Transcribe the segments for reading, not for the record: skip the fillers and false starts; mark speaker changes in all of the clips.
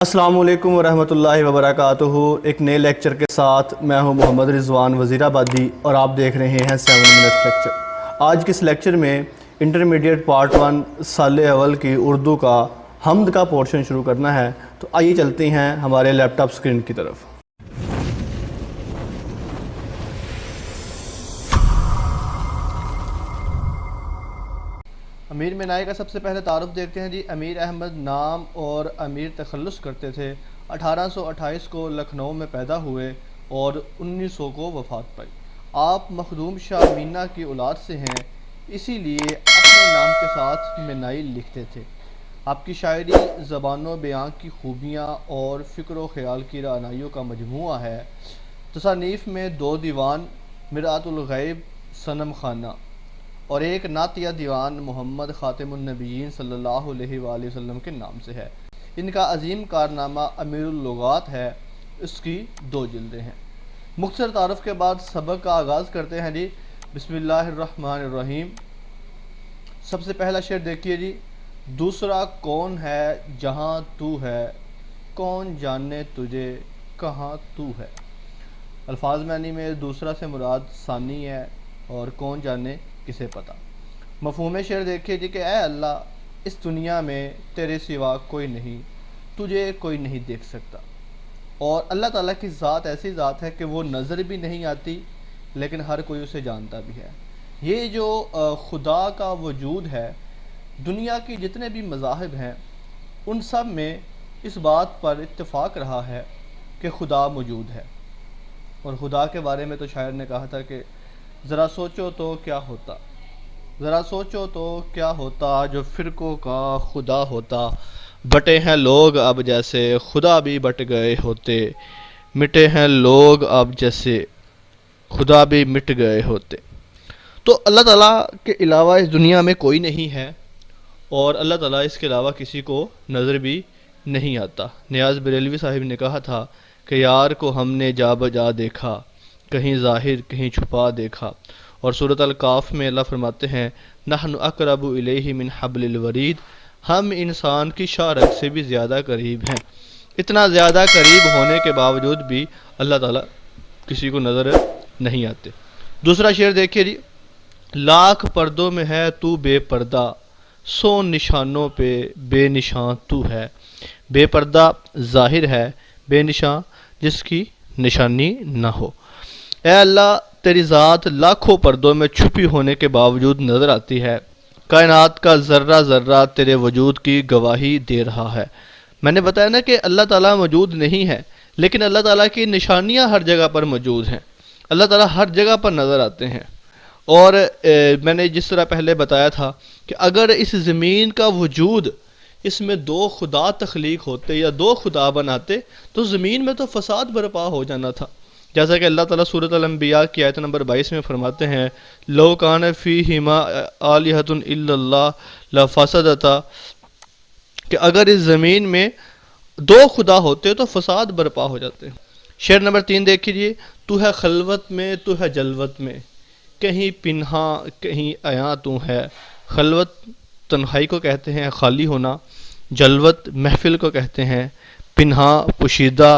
Speaker 1: السلام علیکم ورحمۃ اللہ وبرکاتہ۔ ایک نئے لیکچر کے ساتھ میں ہوں محمد رضوان وزیر آبادی اور آپ دیکھ رہے ہیں 7 منٹ لیکچر۔ آج کے اس لیکچر میں انٹرمیڈیٹ پارٹ 1 سال اول کی اردو کا حمد کا پورشن شروع کرنا ہے، تو آئیے چلتے ہیں ہمارے لیپ ٹاپ سکرین کی طرف۔ امیر مینائی کا سب سے پہلے تعارف دیکھتے ہیں جی۔ امیر احمد نام اور امیر تخلص کرتے تھے۔ 1828 کو لکھنؤ میں پیدا ہوئے اور 1900 کو وفات پائی۔ آپ مخدوم شاہ مینا کی اولاد سے ہیں، اسی لیے اپنے نام کے ساتھ مینائی لکھتے تھے۔ آپ کی شاعری زبان و بیان کی خوبیاں اور فکر و خیال کی رعنائیوں کا مجموعہ ہے۔ تصانیف میں 2 دیوان مرآت الغیب، صنم خانہ اور ایک نعتیہ دیوان محمد خاتم النبیین صلی اللہ علیہ وآلہ وسلم کے نام سے ہے۔ ان کا عظیم کارنامہ امیر اللغات ہے، اس کی 2 جلدیں ہیں۔ مختصر تعارف کے بعد سبق کا آغاز کرتے ہیں جی۔ بسم اللہ الرحمن الرحیم۔ سب سے پہلا شعر دیکھیے جی۔ دوسرا کون ہے جہاں تو ہے، کون جانے تجھے کہاں تو ہے۔ الفاظ معنی میں دوسرا سے مراد ثانی ہے اور کون جانے کسے پتہ۔ مفہوم شعر دیکھیے جی کہ اے اللہ، اس دنیا میں تیرے سوا کوئی نہیں، تجھے کوئی نہیں دیکھ سکتا۔ اور اللہ تعالیٰ کی ذات ایسی ذات ہے کہ وہ نظر بھی نہیں آتی لیکن ہر کوئی اسے جانتا بھی ہے۔ یہ جو خدا کا وجود ہے، دنیا کی جتنے بھی مذاہب ہیں ان سب میں اس بات پر اتفاق رہا ہے کہ خدا موجود ہے۔ اور خدا کے بارے میں تو شاعر نے کہا تھا کہ ذرا سوچو تو کیا ہوتا، ذرا سوچو تو کیا ہوتا جو فرقوں کا خدا ہوتا۔ بٹے ہیں لوگ اب جیسے خدا بھی بٹ گئے ہوتے، مٹے ہیں لوگ اب جیسے خدا بھی مٹ گئے ہوتے۔ تو اللہ تعالیٰ کے علاوہ اس دنیا میں کوئی نہیں ہے اور اللہ تعالیٰ اس کے علاوہ کسی کو نظر بھی نہیں آتا۔ نیاز بریلوی صاحب نے کہا تھا کہ یار کو ہم نے جا بجا دیکھا، کہیں ظاہر کہیں چھپا دیکھا۔ اور سورۃ الکاف میں اللہ فرماتے ہیں نحن اقرب الیہ من حبل الورید، ہم انسان کی شاہ رگ سے بھی زیادہ قریب ہیں۔ اتنا زیادہ قریب ہونے کے باوجود بھی اللہ تعالیٰ کسی کو نظر نہیں آتے۔ دوسرا شعر دیکھیے جی۔ لاکھ پردوں میں ہے تو بے پردہ، سو نشانوں پہ بے نشان تو ہے۔ بے پردہ ظاہر ہے، بے نشان جس کی نشانی نہ ہو۔ اے اللہ، تیری ذات لاکھوں پردوں میں چھپی ہونے کے باوجود نظر آتی ہے۔ کائنات کا ذرہ ذرہ تیرے وجود کی گواہی دے رہا ہے۔ میں نے بتایا نا کہ اللہ تعالیٰ موجود نہیں ہے لیکن اللہ تعالیٰ کی نشانیاں ہر جگہ پر موجود ہیں۔ اللہ تعالیٰ ہر جگہ پر نظر آتے ہیں۔ اور میں نے جس طرح پہلے بتایا تھا کہ اگر اس زمین کا وجود، اس میں 2 خدا تخلیق ہوتے یا 2 خدا بناتے تو زمین میں تو فساد برپا ہو جانا تھا۔ جیسا کہ اللہ تعالیٰ سورۃ الانبیاء کی آیت نمبر 22 میں فرماتے ہیں لو کان فیہما آلہۃ الا اللہ لفسدتا، کہ اگر اس زمین میں 2 خدا ہوتے تو فساد برپا ہو جاتے۔ شعر نمبر 3 دیکھیے۔ تو ہے خلوت میں تو ہے جلوت میں، کہیں پنہا کہیں عیاں تو ہے۔ خلوت تنہائی کو کہتے ہیں، خالی ہونا۔ جلوت محفل کو کہتے ہیں، پنہا پوشیدہ،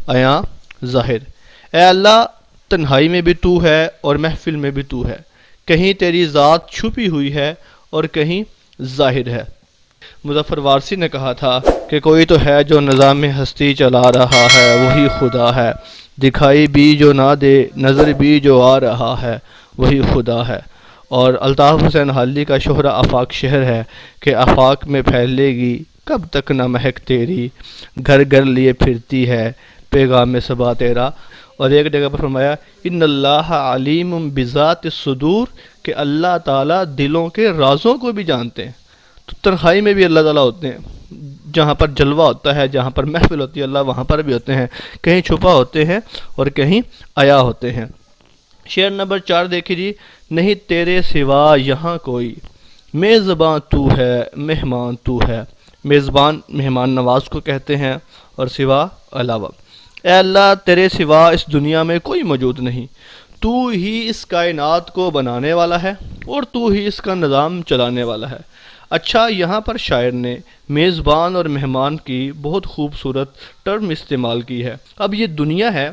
Speaker 1: عیاں ظاہر۔ اے اللہ، تنہائی میں بھی تو ہے اور محفل میں بھی تو ہے، کہیں تیری ذات چھپی ہوئی ہے اور کہیں ظاہر ہے۔ مظفر وارثی نے کہا تھا کہ کوئی تو ہے جو نظام ہستی چلا رہا ہے، وہی خدا ہے۔ دکھائی بھی جو نہ دے، نظر بھی جو آ رہا ہے، وہی خدا ہے۔ اور الطاف حسین حالی کا شہرہ آفاق شہر ہے کہ آفاق میں پھیلے گی کب تک نہ مہک تیری، گھر گھر لیے پھرتی ہے پیغام صبا تیرا۔ اور ایک جگہ پر فرمایا ان اللہ علیم بذات الصدور، کہ اللہ تعالیٰ دلوں کے رازوں کو بھی جانتے ہیں۔ تو تنہائی میں بھی اللہ تعالیٰ ہوتے ہیں، جہاں پر جلوہ ہوتا ہے، جہاں پر محفل ہوتی ہے، اللہ وہاں پر بھی ہوتے ہیں، کہیں چھپا ہوتے ہیں اور کہیں عیا ہوتے ہیں۔ شعر نمبر 4 دیکھیے جی۔ نہیں تیرے سوا یہاں کوئی، میزباں تو ہے مہمان تو ہے۔ میزبان مہمان نواز کو کہتے ہیں اور سوا علاوہ۔ اے اللہ، تیرے سوا اس دنیا میں کوئی موجود نہیں، تو ہی اس کائنات کو بنانے والا ہے اور تو ہی اس کا نظام چلانے والا ہے۔ اچھا، یہاں پر شاعر نے میزبان اور مہمان کی بہت خوبصورت ٹرم استعمال کی ہے۔ اب یہ دنیا ہے،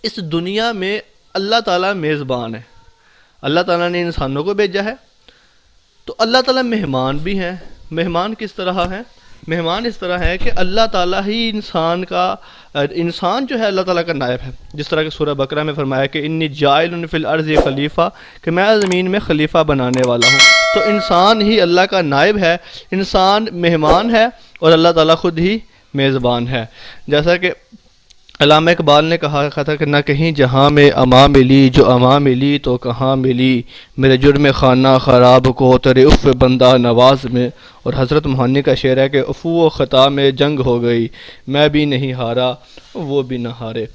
Speaker 1: اس دنیا میں اللہ تعالیٰ میزبان ہے، اللہ تعالیٰ نے انسانوں کو بھیجا ہے، تو اللہ تعالیٰ مہمان بھی ہیں۔ مہمان کس طرح ہیں؟ مہمان اس طرح ہے کہ اللہ تعالیٰ ہی انسان جو ہے اللہ تعالیٰ کا نائب ہے، جس طرح کہ سورہ بقرہ میں فرمایا کہ انی جاعل فی الارض خلیفہ، کہ میں زمین میں خلیفہ بنانے والا ہوں۔ تو انسان ہی اللہ کا نائب ہے، انسان مہمان ہے اور اللہ تعالیٰ خود ہی میزبان ہے۔ جیسا کہ علامہ اقبال نے کہا تھا کہ نہ کہیں جہاں میں اما ملی، جو اما ملی تو کہاں ملی، میرے جرم خانہ خراب کو تیرے عفو بندہ نواز میں۔ اور حضرت محنی کا شعر ہے کہ عفو و خطا میں جنگ ہو گئی، میں بھی نہیں ہارا وہ بھی نہ ہارے۔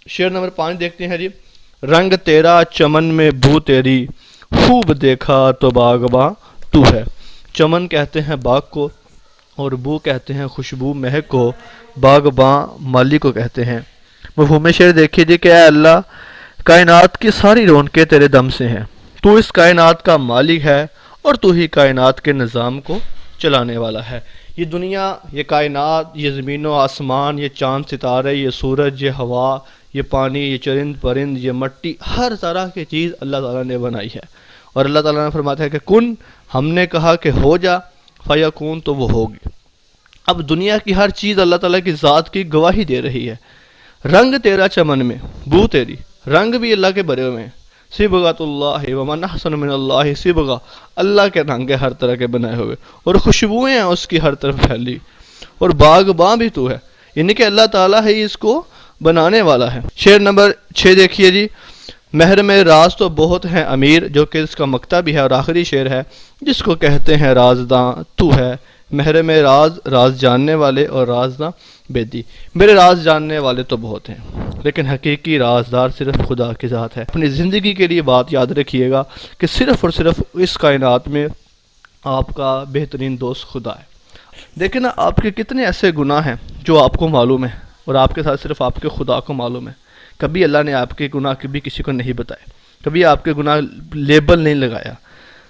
Speaker 1: شعر نمبر 5 دیکھتے ہیں جی۔ رنگ تیرا چمن میں بو تیری، خوب دیکھا تو باغباں تو ہے۔ چمن کہتے ہیں باغ کو، اور بو کہتے ہیں خوشبو مہک کو، باغباں مالی کو کہتے ہیں۔ مفہوم شعر دیکھیے جی کہ اے اللہ، کائنات کی ساری رونقیں تیرے دم سے ہیں، تو اس کائنات کا مالک ہے اور تو ہی کائنات کے نظام کو چلانے والا ہے۔ یہ دنیا، یہ کائنات، یہ زمین و آسمان، یہ چاند ستارے، یہ سورج، یہ ہوا، یہ پانی، یہ چرند پرند، یہ مٹی، ہر طرح کی چیز اللہ تعالیٰ نے بنائی ہے۔ اور اللہ تعالیٰ نے فرماتا ہے کہ کن، ہم نے کہا کہ ہو جا، فیکون، تو وہ ہوگی۔ اب دنیا کی ہر چیز اللہ تعالیٰ کی ذات کی گواہی دے رہی ہے۔ رنگ تیرا چمن میں، بو تیری، رنگ بھی اللہ کے بھرے ہوئے ہیں۔ صبغۃ اللہ ومن احسن من اللہ صبغہ، اللہ کے رنگ ہر طرح کے بنائے ہوئے، اور خوشبوئیں ہیں اس کی ہر طرف پھیلی، اور باغباں بھی تو ہے، یعنی کہ اللہ تعالیٰ ہی اس کو بنانے والا ہے۔ شعر نمبر 6 دیکھیے جی۔ محرم راز تو بہت ہیں امیر، جو کہ اس کا مقطع بھی ہے اور آخری شعر ہے، جس کو کہتے ہیں رازداں تو ہے۔ محرم راز، راز جاننے والے، اور رازداں بیدی۔ میرے راز جاننے والے تو بہت ہیں، لیکن حقیقی رازدار صرف خدا کی ذات ہے۔ اپنی زندگی کے لیے بات یاد رکھیے گا کہ صرف اور صرف اس کائنات میں آپ کا بہترین دوست خدا ہے۔ دیکھیں نا، آپ کے کتنے ایسے گناہ ہیں جو آپ کو معلوم ہے، اور آپ کے ساتھ صرف آپ کے خدا کو معلوم ہے۔ کبھی اللہ نے آپ کے گناہ کبھی کسی کو نہیں بتائے، کبھی آپ کے گناہ لیبل نہیں لگایا۔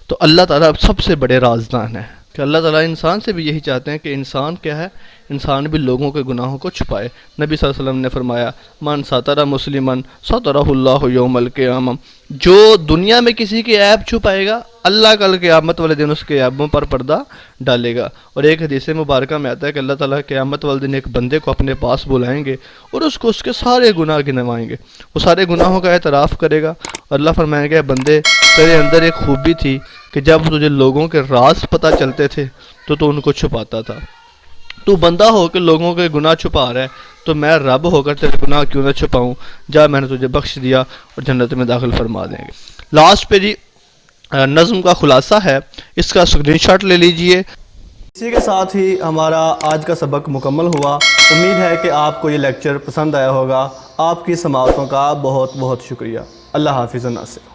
Speaker 1: تو اللہ تعالیٰ سب سے بڑے رازدان ہیں، کہ اللہ تعالیٰ انسان سے بھی یہی چاہتے ہیں کہ انسان کیا ہے، انسان بھی لوگوں کے گناہوں کو چھپائے۔ نبی صلی اللہ علیہ وسلم نے فرمایا من ستر مسلمن سترہ اللہ یوم القیامہ، جو دنیا میں کسی کے عیب چھپائے گا، اللہ کل قیامت والے دن اس کے عیبوں پر پردہ ڈالے گا۔ اور ایک حدیث مبارکہ میں آتا ہے کہ اللہ تعالیٰ قیامت والے دن ایک بندے کو اپنے پاس بلائیں گے اور اس کو اس کے سارے گناہ گنوائیں گے، وہ سارے گناہوں کا اعتراف کرے گا، اور اللہ فرمائیں گے بندے، تیرے اندر ایک خوبی تھی کہ جب تجھے لوگوں کے راز پتہ چلتے تھے تو ان کو چھپاتا تھا۔ تو بندہ ہو کے لوگوں کے گناہ چھپا رہا ہے، تو میں رب ہو کر تیرے گناہ کیوں نہ چھپاؤں؟ جا، میں نے تجھے بخش دیا اور جنت میں داخل فرما دیں گے۔ لاسٹ پہ جی نظم کا خلاصہ ہے، اس کا اسکرین شاٹ لے لیجئے۔ اسی کے ساتھ ہی ہمارا آج کا سبق مکمل ہوا۔ امید ہے کہ آپ کو یہ لیکچر پسند آیا ہوگا۔ آپ کی سماعتوں کا بہت بہت شکریہ۔ اللہ حافظ۔ ناصر۔